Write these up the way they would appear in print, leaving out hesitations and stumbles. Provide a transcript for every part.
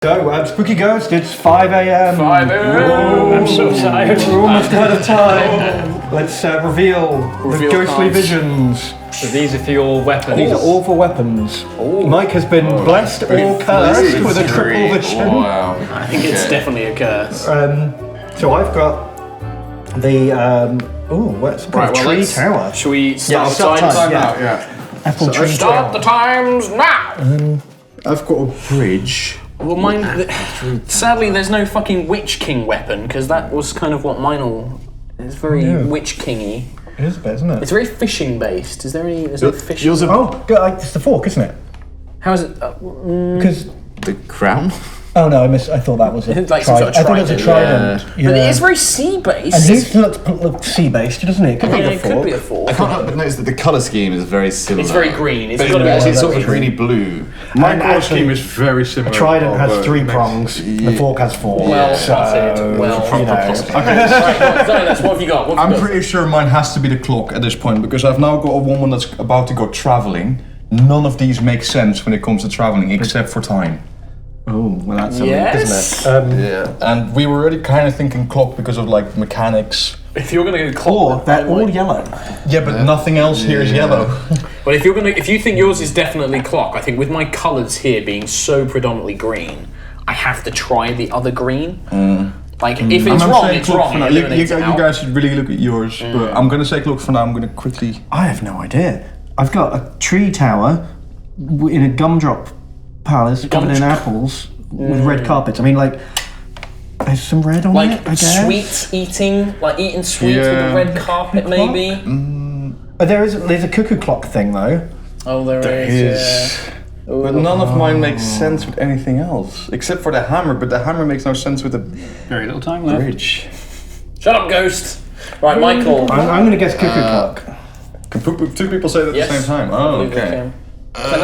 So, Spooky Ghost, it's 5 a.m. 5 a.m. I'm so tired. We're almost out of time. Let's reveal the ghostly cards. visions. So these are for your weapons. These are all for weapons. Mike has been blessed or cursed with a triple vision. Oh, wow. I think it's definitely a curse. So I've got the what's it called? Tree Tower. Should we Yeah, start I'll the start times? time. Now, Yeah. yeah. Apple Tree Start the Tower. times now! I've got a bridge. Well, mine. Sadly, there's no fucking Witch King weapon because that was kind of what mine all. It's very Witch Kingy. It is a bit, isn't it? It's very fishing based. Is there any? Is there fishing? Yours are Oh, it's the fork, isn't it? How is it? Because the crown. oh no, I thought that was a Like some sort of I thought it was a trident. But it is very sea based. And his looks sea-based, doesn't it? It could be the it could fork. be a fork. I can't help but notice that the colour scheme is very similar. It's very green. It's But got to be actually, it's one sort of of those. greeny blue. My And core actually, scheme is very similar. Trident has although 3 it makes- prongs. The fork has 4. Well so, spotted. Well, you know. Right, Xylus, what have you got? What have I'm you got? pretty sure mine has to be the clock at this point because I've now got a woman that's about to go traveling. None of these make sense when it comes to traveling except for time. Oh, well, that's a Yes. link, isn't it? Yeah. And we were already kind of thinking clock because of like mechanics. If you're gonna go Or clock, they're all yellow. Yeah, but nothing else here is yellow. Well, if you think yours is definitely clock, I think with my colours here being so predominantly green, I have to try the other green. Like if it's I'm wrong, saying it's clock wrong. for now. It You eliminates it out. guys should really look at yours, but I'm gonna say clock for now. I'm gonna quickly. I have no idea. I've got a tree tower in a gumdrop palace covered in apples with red carpets. I mean, like, there's some red on it, I Like guess. sweet eating, like eating sweets with Yeah. a red carpet, maybe. There's a cuckoo clock thing, though. Oh, there is. But none of mine makes sense with anything else, except for the hammer. But the hammer makes no sense with the Very little time left. bridge. Shut up, ghost. Right, Michael. I'm going to guess cuckoo clock. Two people say it at Yes. the same time. I Oh, believe they okay. can. Can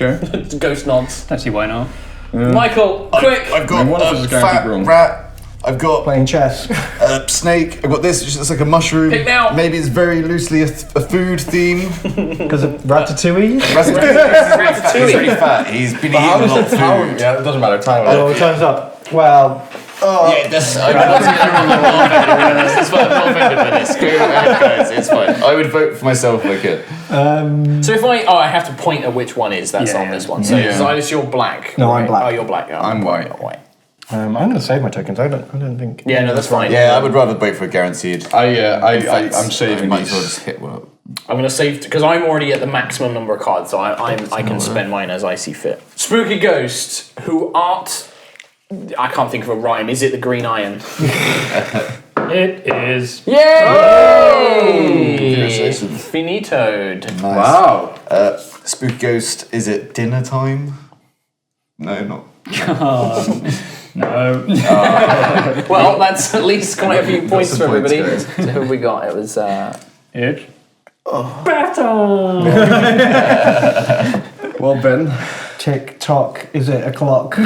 Okay. they? Ghost nods. Don't see why not. Michael, quick. I've got one of us is a guaranteed fat wrong. rat. I've got Playing chess. a snake. I've got this, which looks like a mushroom. Pick now. Maybe it's very loosely a food theme. Because of Ratatouille? He's very fat. He's been eating a lot of food. Yeah, it doesn't matter. Time. Oh, time's up. Well, Yeah, that's. I'm not offended by this. Go ahead, guys. It's fine. I would vote for myself like it. So if I have to point at which one is that's on this one. So Yeah. Xylus, you're black. No, I'm black. Oh, you're black. Oh, I'm white. you're white. I'm going to save my tokens. I don't think. Yeah, no, that's fine. Yeah, I would rather wait for a guaranteed. I'm saving Might as well these. just hit one up. I'm gonna save because I'm already at the maximum number of cards, so I can spend mine as I see fit. Spooky Ghost, who art. I can't think of a rhyme. Is it the Green Iron? It is. Yay! Congratulations. Finitoed. Nice. Wow. Spooky Ghost, is it dinner time? No, not. No. Well, that's at least quite a few points some for everybody. points, So who have we got? It was. It. Well, Ben. Tick tock. Is it a clock?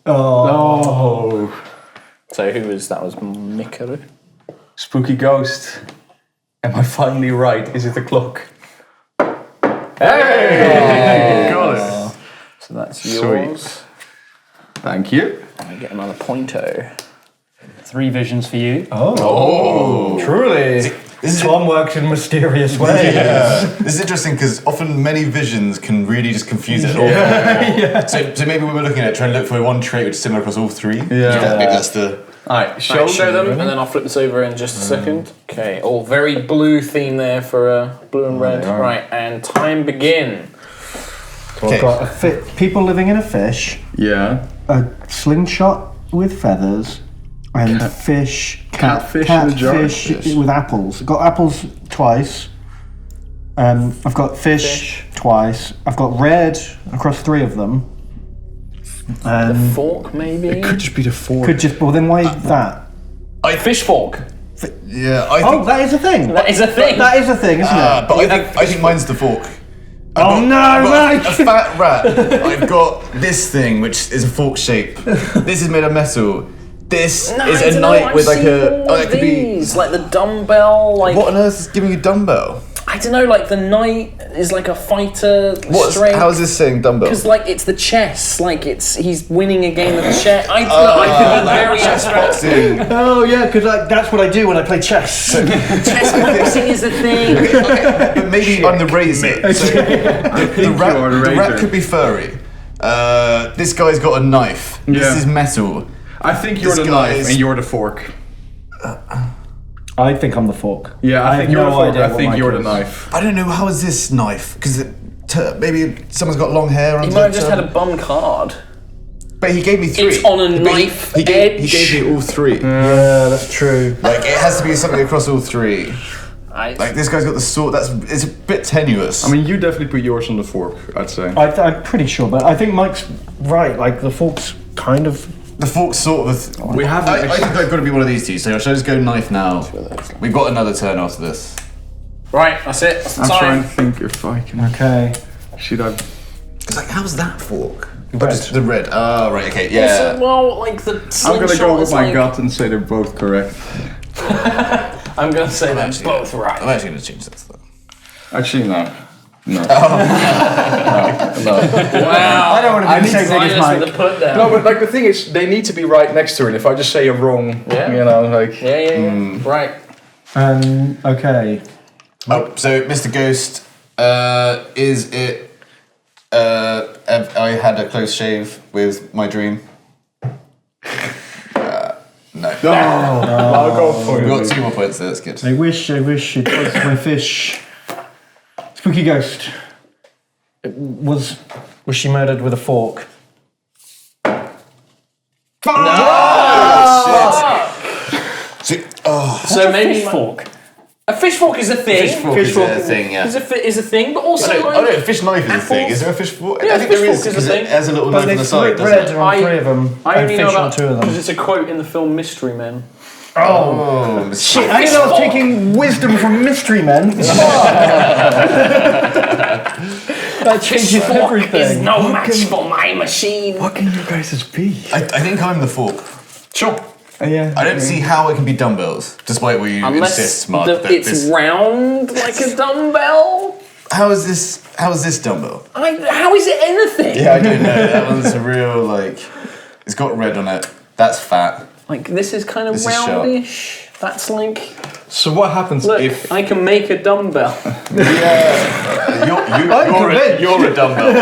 Oh. So who was that? Was Mikaru? Spooky Ghost. Am I finally right? Is it the clock? Hey! Got it. So that's Sweet. yours. Thank you. I get another pointo. 3 visions for you. Oh. Truly. This is, Tom works in mysterious ways. this is interesting because often many visions can really just confuse it all. So maybe we were looking at trying to look for one trait which is similar across all 3. Yeah. Maybe that's the. Alright, Show them, and then I'll flip this over in just a second. Okay, all very blue theme there for blue and red. are. Right, and time begin. So I've got people living in a fish, Yeah. a slingshot with feathers, and fish. Catfish in a jar. Catfish with apples. I've got apples twice. I've got fish twice. I've got red across 3 of them. Fork, maybe? Could just be the fork. Could just. Well, then why that? Fish fork. Yeah, I Oh, think. that is a thing. That is a thing. That is a thing, isn't it? But I think mine's the fork. Oh no, I've got Mike! a fat rat. I've got this thing which is a fork shape. This is made of metal. This No, is I a don't know, knight I've with like seen a. all Oh, of it could be. these, like the dumbbell, like What on earth is giving you dumbbell? I I don't know, like the knight is like a fighter strength. How is this saying dumbbell? Because like it's the chess, like he's winning a game of chess. I could be very abstract. Oh yeah, because that's what I do when I play chess. Chess boxing is a thing. But maybe I'm the razor. So the rat could be furry. This guy's got a knife. Yeah. This is metal. I think you're This the guy knife is- and you're the fork. I think I'm the fork. Yeah, I think have you're no the fork. idea I what think Mike you're the is. knife. I don't know, how is this knife? Because maybe someone's got long hair on He the might have just had a bum card. But he gave me 3. It's on a But knife He gave edge. me all 3. Yeah, that's true. Like, it has to be something across all 3. Like, this guy's got the sword. It's a bit tenuous. I mean, you definitely put yours on the fork, I'd say. I'm pretty sure, but I think Mike's right. Like the fork's kind of. the fork's sort of. We haven't I actually- think I've got to be one of these two. So should I just go knife now? We've got another turn after this. Right, that's it. That's the I'm trying time. to think if I can. Okay. Should I? Because like, how's that fork? Red. Just the red. Oh, right. Okay. Also, Yeah. well, like the I'm slingshot gonna go with is my like, gut and say they're both correct. I'm gonna say they're Actually, both right. I'm actually gonna change this though. Actually, no. No. Wow. I don't want to be the same thing as Linus with Mike. the put down. No, but like the thing is, they need to be right next to it. If I just say a wrong, Yeah. you know, like. Yeah. Right. Okay. Oh, so Mr. Ghost, is it? I had a close shave with my dream. No. I'll go for We it. got 2 more points there. That's good. I wish it was my fish. Spooky ghost. Was she murdered with a fork? So maybe Fish fork. a fish fork is a thing. Fish fork is a thing. Yeah. Is a thing, but also I like, know fish knife is a thing. apples. Is there a fish fork? Yeah, I think fish there fork is. is a 'Cause thing. it has a little But knife they on the side, split red doesn't it? on 3 of them. I and only fish know on about 2 of because them. it's a quote in the film Mystery Men. Oh, Shit, I didn't know I was taking wisdom from Mystery Men. That changes Is everything. no match for my machine. What can you guys be? I think I'm the fork. Sure. Yeah. I don't see how it can be dumbbells, despite what you Unless insist, Mark. that it's this- round like a dumbbell. How is this dumbbell? How is it anything? Yeah, I don't know. That one's a real like. It's got red on it. That's fat. Like this is kind of This is sharp. roundish. That's like, So what happens look, if? I can make a dumbbell. You're a dumbbell.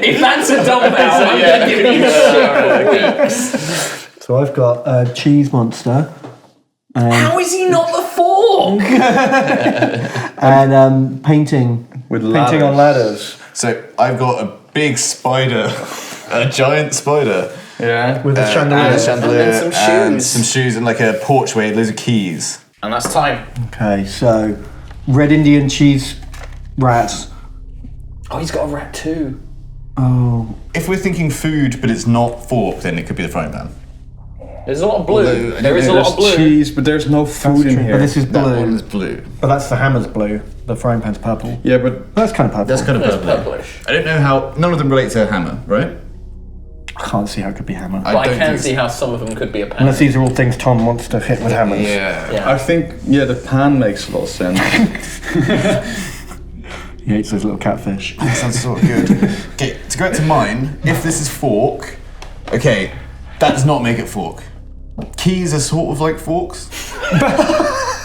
If that's a dumbbell, I'm gonna give you shit. So I've got a cheese monster How is he not the fork? and painting With on ladders So I've got a big spider, a giant spider, Yeah. with a and a chandelier. chandelier, And then some shoes. some shoes, and like a porch with loads of keys. And that's time. Okay, so red Indian cheese rats. Oh, he's got a rat too. Oh, If we're thinking food, but it's not fork, then it could be the frying pan. There's a lot of blue. Although, There is a lot of There's blue. cheese, but there's no food in true. here. But this is That blue. one's blue. But that's the hammer's blue. The frying pan's purple. Yeah, but That's kind of purple. That's kind of It's purple. purplish. I don't know how. None of them relate to a hammer, right? I can't see how it could be hammer. But I don't can think see how some of them could be a pen. Unless these are all things Tom wants to hit with hammers. Yeah. Yeah. I think the pan makes a lot of sense. He hates those little catfish. That sounds sort of good. Okay, to go back to mine, if this is fork, okay, that does not make it fork. Keys are sort of like forks.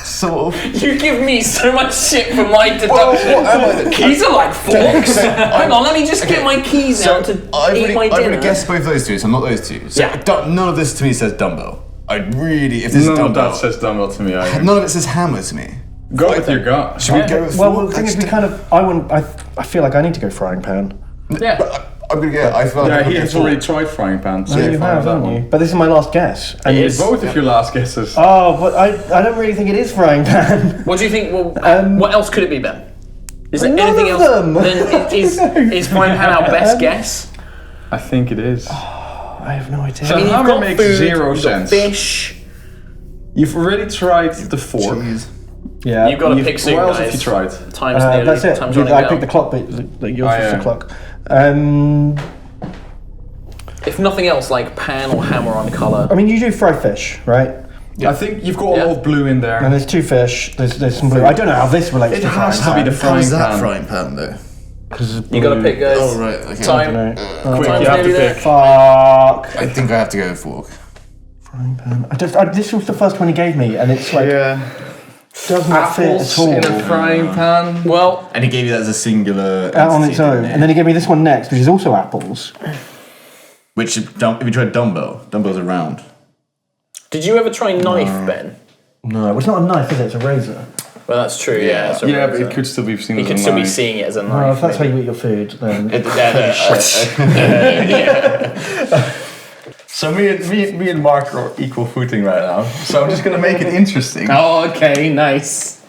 Sort of. You give me so much shit for my deduction. Well, what am I then? Keys are like forks. Hang on, let me just get my keys out to eat my I've dinner. already guessed both those two, so I'm not those two. So Yeah. none of this to me says dumbbell. I really, if this None is of dumbbell, that says dumbbell to me either. none of it says hammer to me. Go with your gut. Should we go with Well, fork? the thing is, we kind of. I feel like I need to go frying pan. Yeah. I'm gonna get. I feel like Yeah, I'm he gonna has get fork. already tried frying pan. So you fine have, with that haven't one. you? But this is my last guess. And It It's is. both of your last guesses. Oh, but I don't really think it is frying pan. What do you think? Well, what else could it be, Ben? Is there None anything of else? them. Then is frying pan our best guess? I think it is. I have no idea. So I mean, hammer you've got makes food, 0 you've got sense. fish. You've already tried the fork. Cheese. yeah, You've got to pick soon, What else guys. have you tried? Time's nearly. that's it. Time's running I down. picked the clock, but yours Oh, was yeah. the clock. If nothing else, like pan or hammer on colour. I mean, you do fry fish, right? I think you've got a lot of blue in there. And there's 2 fish. There's some blue. I don't know how this relates It to has frying to be the pan. How is frying that pan. frying pan though? You gotta pick, guys. Oh right. Okay. Time. Quick, Time's you have nearly to there. pick. Fuck. I think I have to go with fork. Frying pan. This was the first one he gave me, and it's like does not fit Apples at all. in a frying pan. Well, And he gave you that as a singular Out on entity, its own, didn't he? and then he gave me this one next, which is also apples. Which if you tried dumbbell, dumbbells are round. did you ever try knife, Ben? No, it's not a knife, is it? It's a razor. Well, that's true. Yeah. it's a Yeah, but razor. it could still be seen You as could a still be knife. seeing it as a Oh, knife. if that's how maybe. you eat your food, then So me and Mark are equal footing right now. So I'm just gonna make it interesting. Oh, okay, nice.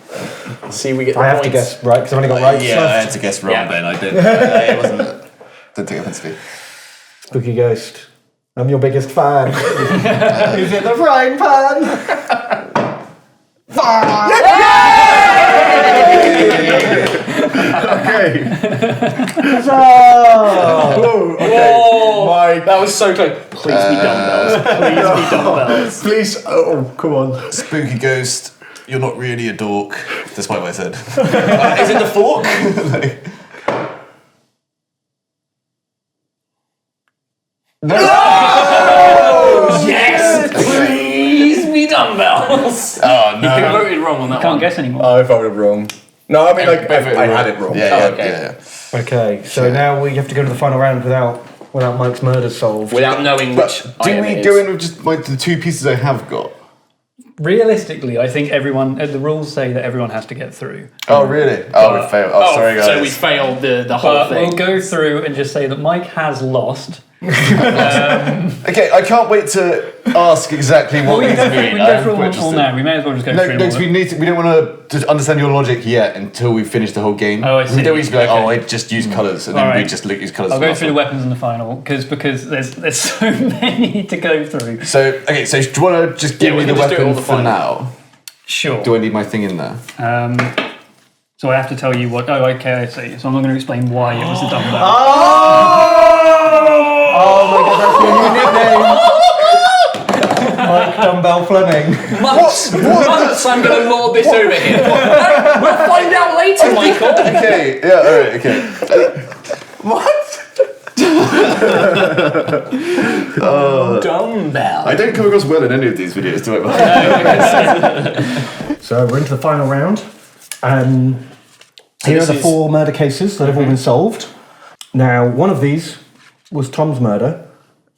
See, we get the I have to points. guess right because I've only got right Yeah, I stuff. had to guess wrong, Yeah. Ben. I did. It wasn't. Didn't take offense to me. Spooky Ghost. I'm your biggest fan. Is it the frying pan? Okay. Oh, Whoa! Mike. That was so close. Please be dumbbells. Please be dumbbells. please. Oh, come on. Spooky ghost. You're not really a dork, despite what I said. Is it the fork? Yes! Please be dumbbells. Oh You no. voted wrong on that Can't one. guess anymore. I voted wrong. No, I mean like I had it wrong. Yeah, okay. yeah. Okay, so now we have to go to the final round without Mike's murder solved. Without knowing which But do item we it go is. in with just like the 2 pieces I have got? Realistically, I think everyone. The rules say that everyone has to get through. Oh really? Oh, we failed. Oh, sorry guys. So we failed the whole But thing. we'll go through and just say that Mike has lost. Okay, I can't wait to ask exactly what We these can mean. go through I'm all interested. now. We may as well just go No, through no, all 'cause we don't want to understand your logic yet until we finish the whole game. Oh, I We see. don't need to be like, Okay. oh, I just use colours, and then we Alright. just look use colours. I'll as go well. through the weapons in the final because there's so many to go through. So, okay, so do you want to just give Yeah, we me the can just do it all weapon the for final. now? Sure. Do I need my thing in there? So I have to tell you what. Oh, okay, I see. So I'm not going to explain why it was a dumbbell. Oh my god, that's your new nickname. Mike Dumbbell Fleming. Months I'm going to lord this over here. We'll find out later, Michael. Okay, yeah, alright, okay. Dumbbell. I don't come across well in any of these videos, do I? So we're into the final round. Here are this the is- 4 murder cases that have all been solved. Now, one of these was Tom's murder,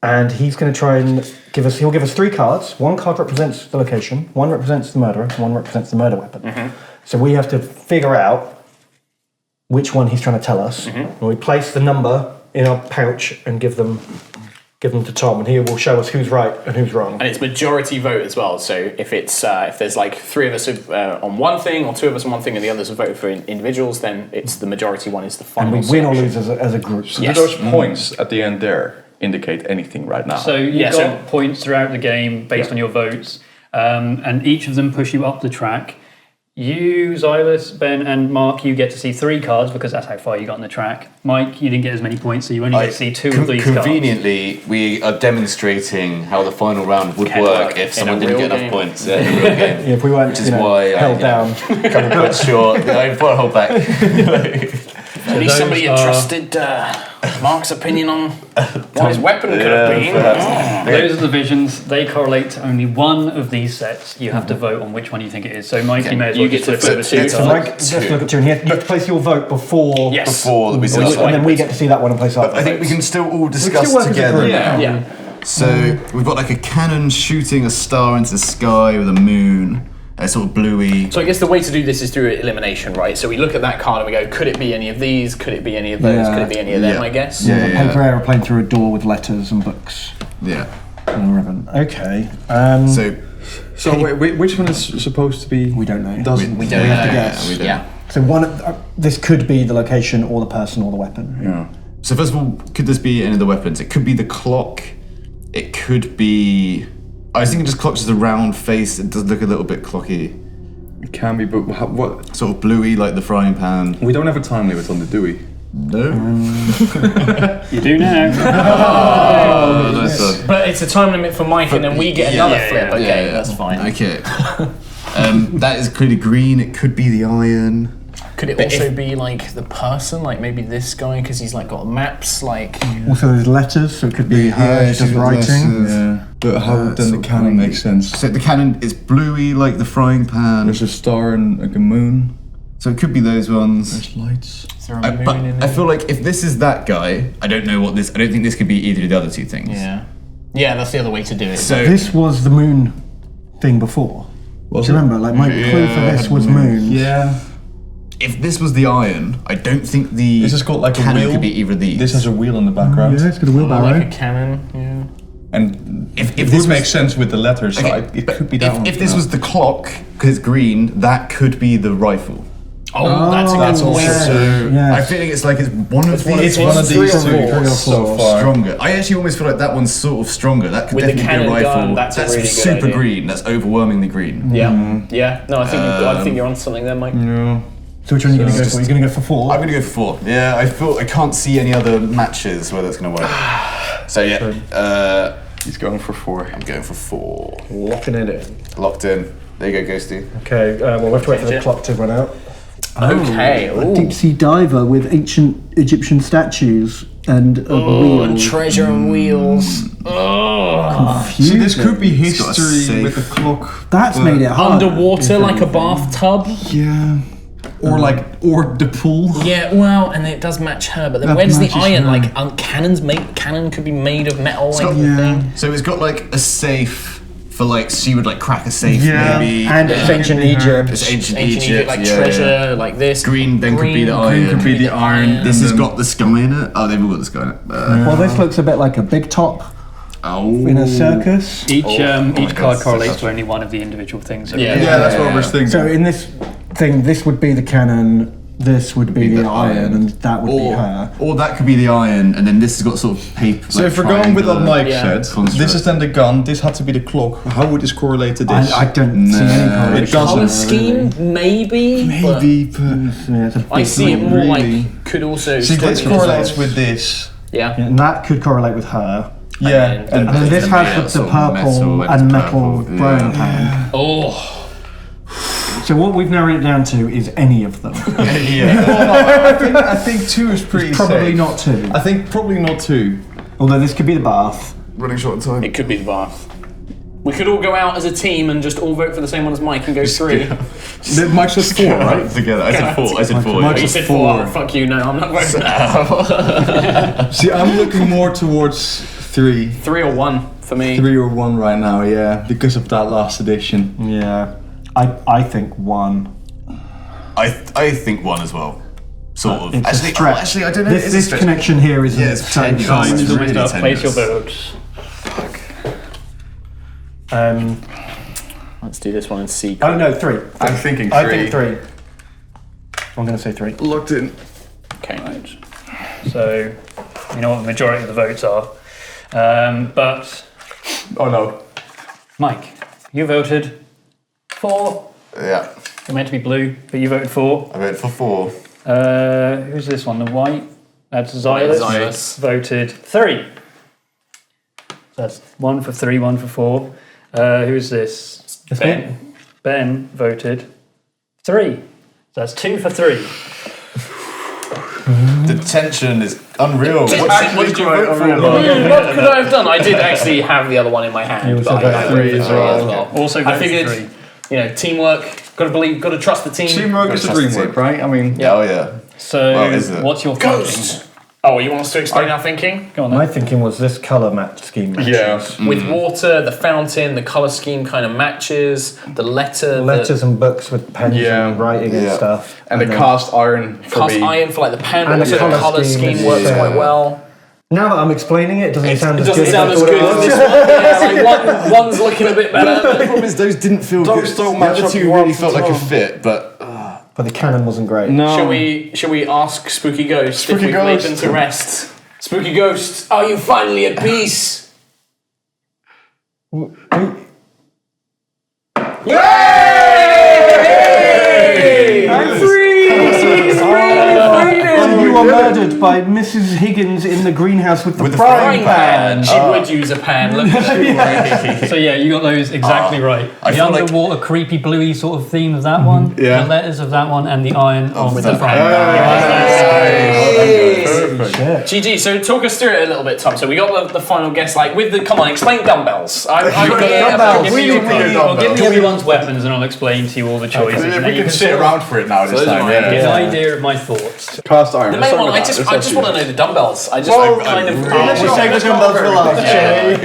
and he's going to try and he'll give us 3 cards. 1 card represents the location, 1 represents the murderer, and 1 represents the murder weapon. So we have to figure out which one he's trying to tell us. And we place the number in our pouch and give them to Tom, and he will show us who's right and who's wrong. And it's majority vote as well. So if it's if there's like 3 of us on one thing, or 2 of us on one thing, and the others have voted for individuals, then it's the majority one is the final. And we win or selection. lose as a group. Yes. Do those points at the end there indicate anything right now? So you've Yeah, so- got points throughout the game based on your votes, and each of them push you up the track. You, Xylus, Ben, and Mark, you get to see 3 cards because that's how far you got on the track. Mike, you didn't get as many points, so you only get to see 2 of these cards. Conveniently, we are demonstrating how the final round would Can work work if in someone a didn't real get game. enough points. Yeah, in a real game. Yeah, if we weren't Which is why held down. Couple quite short. I thought I'd hold back. At least those somebody had are- trusted Mark's opinion on what his weapon could have been. Those are the visions. They correlate to only one of these sets. You have to vote on which one you think it is. So, Mike, you may as well You get just to flip over flip 2 two. So cards. Mike, let's look at 2, and you have to place your vote before. Yes. Before we And start. then we get to see that one and place our I think we can still all discuss still work as a together group. now. Yeah. So we've got like a cannon shooting a star into the sky with a moon. A sort of bluey. So I guess the way to do this is through elimination, right? So we look at that card and we go, could it be any of these? Could it be any of those? Yeah. Could it be any of them? Yeah. I guess. Yeah, yeah. paper aeroplane through a door with letters and books Yeah. and a ribbon. Okay. So wait, which one is supposed to be? We don't know. Doesn't We don't We have to know. guess. we don't. Yeah. So this could be the location or the person or the weapon. Yeah. So first of all, could this be any of the weapons? It could be the clock. It could be. I was thinking just clock's just a round face. It does look a little bit clocky. It can be, but what? Sort of bluey like the frying pan. We don't have a time limit on the do we? No. You do now. Oh, nice one. But it's a time limit for Mike, and then we get another flip. Okay, that's fine. Okay. That is clearly green. It could be the iron. Could it also be like the person, like maybe this guy, because he's like got maps, like. Also, there's letters, so it could be her she's just got writing. Yeah. But how would then the cannon make sense? So the cannon is bluey like the frying pan. There's a star and like a moon. So it could be those ones. There's lights. Is there a moon But in I there? feel like if this is that guy, I don't think this could be either of the other two things. Yeah. Yeah, that's the other way to do it. So This was the moon thing before. Do you remember? Like my clue for this was moon. Yeah. if this was the iron, I don't think the This has got like a cannon wheel. could be either of these. This has a wheel in the background. Yeah, it's got a wheelbarrow. like a cannon, yeah. And If it this would was- make sense with the letters, so Okay, it but could be that one. If this was the clock, because it's green, that could be the rifle. Oh, that's a good that's point. also- So yes. I feel like it's like it's one of these. It's one of three these or two four. so far. Stronger. I actually almost feel like that one's sort of stronger. That could With the definitely be a cannon rifle. gun, that's a really good super idea. green. That's overwhelmingly green. Yeah, yeah. No, I think I think you're on something there, Mike. Yeah. So which one are you going to go just- for? You're going to go for 4? I'm gonna go for 4. Yeah, I can't see any other matches where that's gonna work. So yeah, He's going for 4. I'm going for 4. Locking it in. Locked in. There you go, Ghosty. Okay, well, we'll have to wait for the clock to run out. Okay. A deep sea diver with ancient Egyptian statues and a wheel. And treasure and wheels. See, this could be It's got a history with safe. the clock. That's made it hard. Underwater, like a bathtub. Yeah. Or or the pool. Yeah, well, and it does match her, but then That where's the matches iron? her. Like, cannon could be made of metal, like got- the Yeah. thing. So it's got like a safe for like she would like crack a safe Yeah. maybe. And it's ancient Could be her. Egypt. It's ancient Ancient Egypt, like yeah, treasure, yeah. like this. Green then could be the iron. could be the iron. This and has then- got the sky in it. Oh, they've all got the sky in it. Well, this looks a bit like a big top Oh. in a circus. Each God, card so correlates tough. to only one of the individual things. So Yeah. Yeah, that's what I was thinking. So in this thing, this would be the cannon, this would be the iron, and that would be her. Or that could be the iron, and then this has got sort of paper. So if we're going with what Mike Yeah. said, Construct. this is then the gun, this had to be the clock. How would this correlate to this? I don't see any No, correlation. it doesn't. Color scheme, maybe. Maybe, but Yeah, it's a I big see it green. more really. like could also. see, this stick as correlates well. with this. Yeah. And that could correlate with her. Yeah, And then this has the sort of purple metal and metal purple, brown yeah. hand. Oh. So what we've narrowed it down to is any of them. Yeah. I think 2 is pretty Probably safe. not 2. I think probably not 2. Although this could be the bath. Running short on time. It could be the bath. We could all go out as a team and just all vote for the same one as Mike and go 3. Mike said 4, right? Together. I said 4. I said 4. Mike You said said 4. 4. Fuck you, no, I'm not voting that. See, I'm looking more towards 3. 3 or 1 for me. 3 or 1 right now, yeah, because of that last edition. Yeah. I think 1. I think 1 as well. Sort of. It's a Actually, stretch. actually, I don't know. This, It's a this stretch. connection here isn't Yeah, it's so tenuous. solid. It's Almost really up, place your tenuous. votes. Let's do this one and see. Oh no, 3. I'm thinking 3. I think 3. I'm going to say 3. Locked in. Okay. So, you know what the majority of the votes are. But, Oh no. Mike, you voted 4. Yeah. You're meant to be blue, but you voted 4. I voted for 4. Who's this one? The white? That's Xylus. Xylus. Voted 3. That's 1 for 3, 1 for 4. Who's this? Ben. Ben voted 3. So that's 2 for 3. The tension is unreal. What did you vote for? What could I have done? I did actually have the other one in my hand. also But I voted voted 3 as for well. Also I voted figured, 3. you know, teamwork. Got to believe. Got to trust the team. Teamwork is a Trust the dream work, team. right? I mean, Yeah. Oh yeah. So, Well, is it? what's your Ghost. Oh, you want us to explain our thinking? Go on My then. thinking was this colour match scheme matches. yeah. With water, the fountain, the color scheme kind of matches. The letter, Letters and books with pens Yeah. and writing and Yeah. stuff. And the then- cast iron the for cast me. iron for like the pen. And the Also, the colour color scheme scheme is, works yeah. quite well. Now that I'm explaining it, it doesn't sound It as doesn't good sound as as I thought good it as was. this one. Yeah, like one's looking a bit The better. problem is those didn't feel good. don't The match other up 2 one really for felt like a 12. fit, but But the cannon wasn't great. No. Shall we ask Spooky Ghost Spooky if we've laid Ghost. them to rest? Spooky Ghost, are you finally at peace? Yay! I'm free! He's free! Freedom! You are murdered by Mrs. Higgins in the greenhouse with the frying pan. She would use a pan. Look at So yeah, you got those exactly right. I The feel like- underwater creepy bluey sort of theme of that one, Yeah. the letters of that one, and the iron on with the that. frying pan. GG. So talk us through it a little bit, Tom. So we got the final guess. Like with the come on, explain dumbbells. I'm dumbbells. Give me everyone's weapons, and I'll explain to you all the choices. and then We you can can sit sort of around for it now this those are time. my get an Yeah. idea of my thoughts. Cast iron. The let's main talk one. I about just that. I Let's just do want to know the dumbbells. I just Well, kind of. We'll save the dumbbells for last. Yeah, we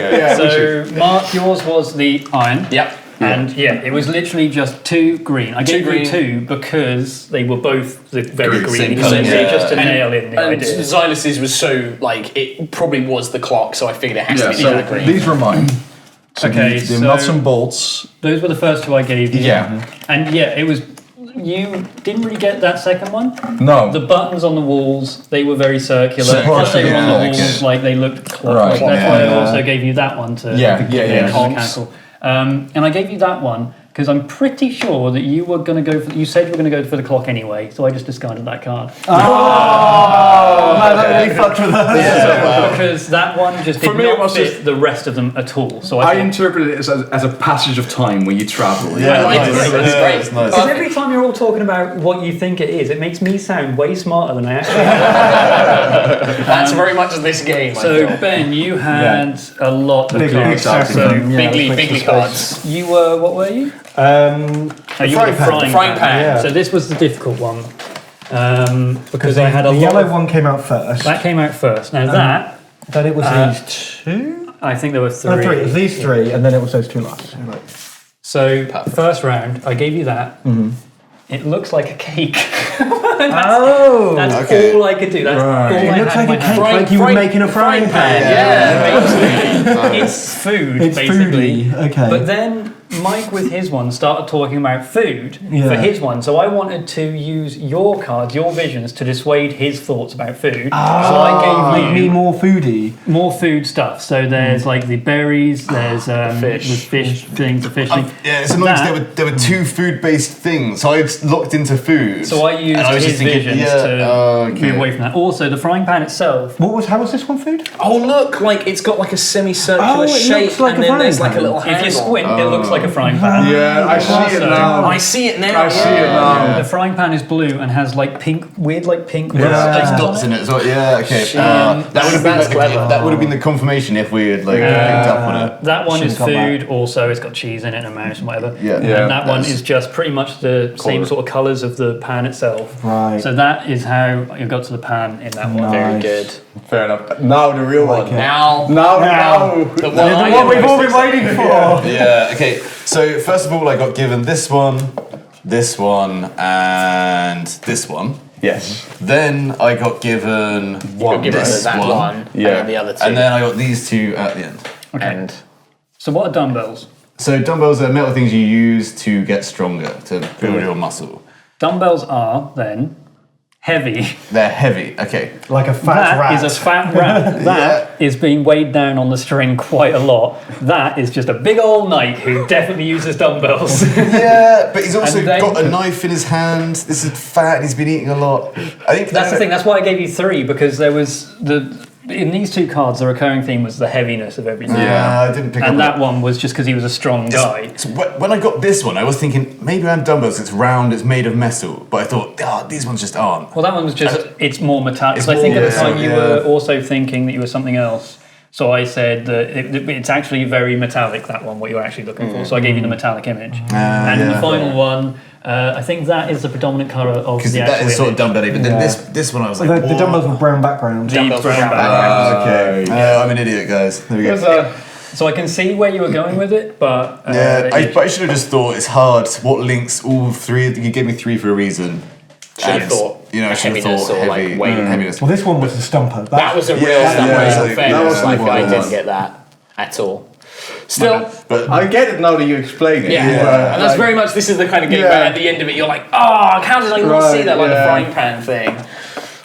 should. So Mark, yours was the iron. Yep. And yeah, it was literally just 2 green. I gave green. you 2 because they were both the very green. same So colour. just to And- nail in the And idea. Xylus's was so like it probably was the clock, so I figured it has Yeah, to be so that green. these were mine. So Okay, the so- nuts and bolts. Those were the first 2 I gave you. Yeah. And yeah, it was. You didn't really get that second one. No. The buttons on the walls, they were very circular. Circular, Plus they were on the yeah, walls, okay. like they looked clock. Right, That's why I yeah. also gave you that one to Yeah, yeah. cancel. And I gave you that one because I'm pretty sure that you were going to go for. You said you were going to go for the clock anyway, so I just discarded that card. Oh, no, that really fucked with us. Because that one just did For me, it not was fit just- the rest of them at all. So I I thought, interpreted it as a passage of time when you travel. I like it. It's great. It's nice. because every time you're all talking about what you think it is, it makes me sound way smarter than I actually am. That's very much this game. I So feel. Ben, you had a lot of Big cards. stacks So of them, yeah, bigly, let's make bigly some cards. you were, what were you? space. Oh, you were the Frying Frying pan. Yeah. So this was the difficult one. Because I had a the lot yellow of, one came out first. that came out first. Now that, Then it was Uh, these 2? I think there were 3. No, 3. It was these 3, and then it was those 2 last. So first round, I gave you that. It looks like a cake. Oh! That's Okay. all I could do. That's Right. all I It looks had in like a my hand. cake, like you were making a frying pan. Yeah, basically. It's food, It's basically. foodie, okay. But then Mike, with his one, started talking about food Yeah. for his one. So I wanted to use your cards, your visions, to dissuade his thoughts about food. So I Make gave me you more foodie. more food stuff. So there's like the berries, there's fish. the fish things, the fish thing. Yeah, it's annoying 'cause That- there were 2 food-based things, so I looked into food. So I used And I was his just thinking, visions yeah, to okay. move away from that. Also, the frying pan itself. How was this one food? Oh look, like it's got like a semicircular Oh, it shape, looks like and a then there's frying like a little If handle. you squint, it looks like a frying pan. Yeah, I see it now. I see it now. I see it now. The frying pan is blue and has like weird pink Yeah. rust There's dots in it as well. Yeah, okay. Shit. That would have been That's like clever. that would have been the confirmation if we had like picked up on it. That one is Should've got food. Also, it's got cheese in it and a mouse and whatever. Yeah. Yeah. And that one That's- is just pretty much the same sort of colours of the pan itself. Right. So that is how you got to the pan in that one. Very Nice. good. Fair enough. Now the real one. it. Now, Now. the one The I one we've most all been excited waiting for. for. Yeah. Okay. So first of all, I got given this one, and this one. Yes. Then I got given You'll give us this that one, and Yeah. then the other two. and then I got these 2 at the end. And So what are dumbbells? So dumbbells are metal things you use to get stronger, to build your muscle. Dumbbells are then heavy. They're heavy. Okay. Like a fat That rat. is a fat rat. That is being weighed down on the string quite a lot. That is just a big old knight who definitely uses dumbbells. Yeah, but he's also And then- got a knife in his hand. This is fat. And he's been eating a lot. I think That's the thing. That's why I gave you 3, because there was in these 2 cards, the recurring theme was the heaviness of everything. Yeah, I didn't pick up. And on that one was just because he was a strong guy. So when I got this one, I was thinking maybe I have dumbbells. It's round. It's made of metal. But I thought, these ones just aren't. Well, that one was just, it's more metallic. It's So I think more- at the time you yeah. were also thinking that you were something else. So I said that it's actually very metallic, that one, what you're actually looking for. So I gave you the metallic image. And in the final one, I think that is the predominant colour of Because the that actual is sort of image. dumbbelly. But then Yeah. this one, I was like, The what? dumbbells with brown background. Dumbbells brown with background. Okay. I'm an idiot, guys. There we go. So I can see where you were going with it, but... Yeah, but I should have just thought it's hard. What links all 3? You gave me 3 for a reason. Should have And, thought You know, I should have heaviness thought or, like, heavy, weight. heaviness. Well, this one was the stumper. That was a real Yeah, stuff. yeah, Yeah, yeah. fairness, That was like the I one. didn't get that at all. Still, But I get it now that you explain it. yeah, and that's very much. This is the kind of game Yeah. where at the end of it, you're like, oh, how did I not see Right, that? Like the yeah. frying pan thing.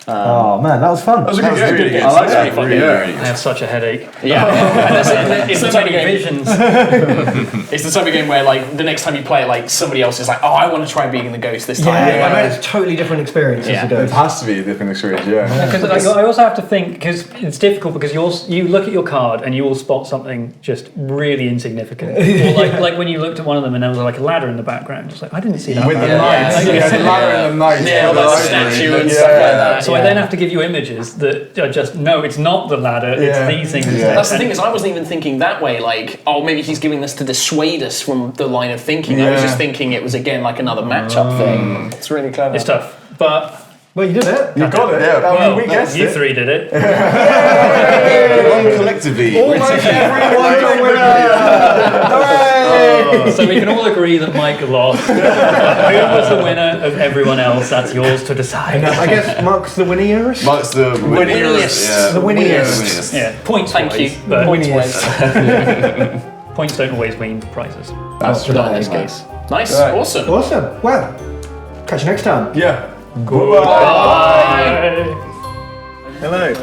Oh man, that was fun. That was a good game. really good. I like That's that. really fun. I have such a headache. Yeah. It's the so type of many game. visions. It's the type of game where like the next time you play it, like somebody else is like, oh, I want to try being the ghost this time. Yeah, Like, it's a totally different experience Yeah. as a It ghost. has to be a different experience, yeah. Because I also have to think, because it's difficult because you look at your card and you will spot something just really insignificant. Or like when you looked at one of them and there was like a ladder in the background, just like I didn't see that. With the ladder. knights, Yeah. yeah, the ladder and the knights. Yeah, for the like library. statue and Yeah. stuff like that. So I then have to give you images that are just no, it's not the ladder. It's Yeah. these things. Yeah. instead. That's the thing is, I wasn't even thinking that way. Like, oh, maybe he's giving this to dissuade us from the line of thinking. I was Yeah. just thinking it was again like another matchup thing. It's really clever. It's tough, but Well, you did it. You got it. Yeah, I mean, we guessed you it. three did it. We won collectively. Almost everyone's a winner. Hooray! So we can all agree that Mike lost. Who was the winner of everyone else? That's yours to decide. I guess Mark's the winner-est. Mark's the Winningest. Yeah. The winningest. Winningest. Yeah, points. Thank you. But Points Winningest. points don't always win prizes. That's Not in this case. Nice. Right. Awesome. Awesome. Well, catch you next time. Yeah. Hello.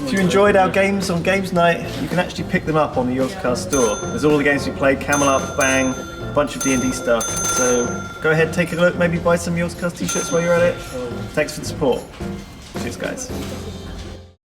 If you enjoyed our games on Games Night, you can actually pick them up on the Yogscast store. There's all the games we played, Camel Up, Bang, a bunch of D&D stuff. So go ahead, take a look, maybe buy some Yogscast t-shirts while you're at it. Thanks for the support. Cheers, guys.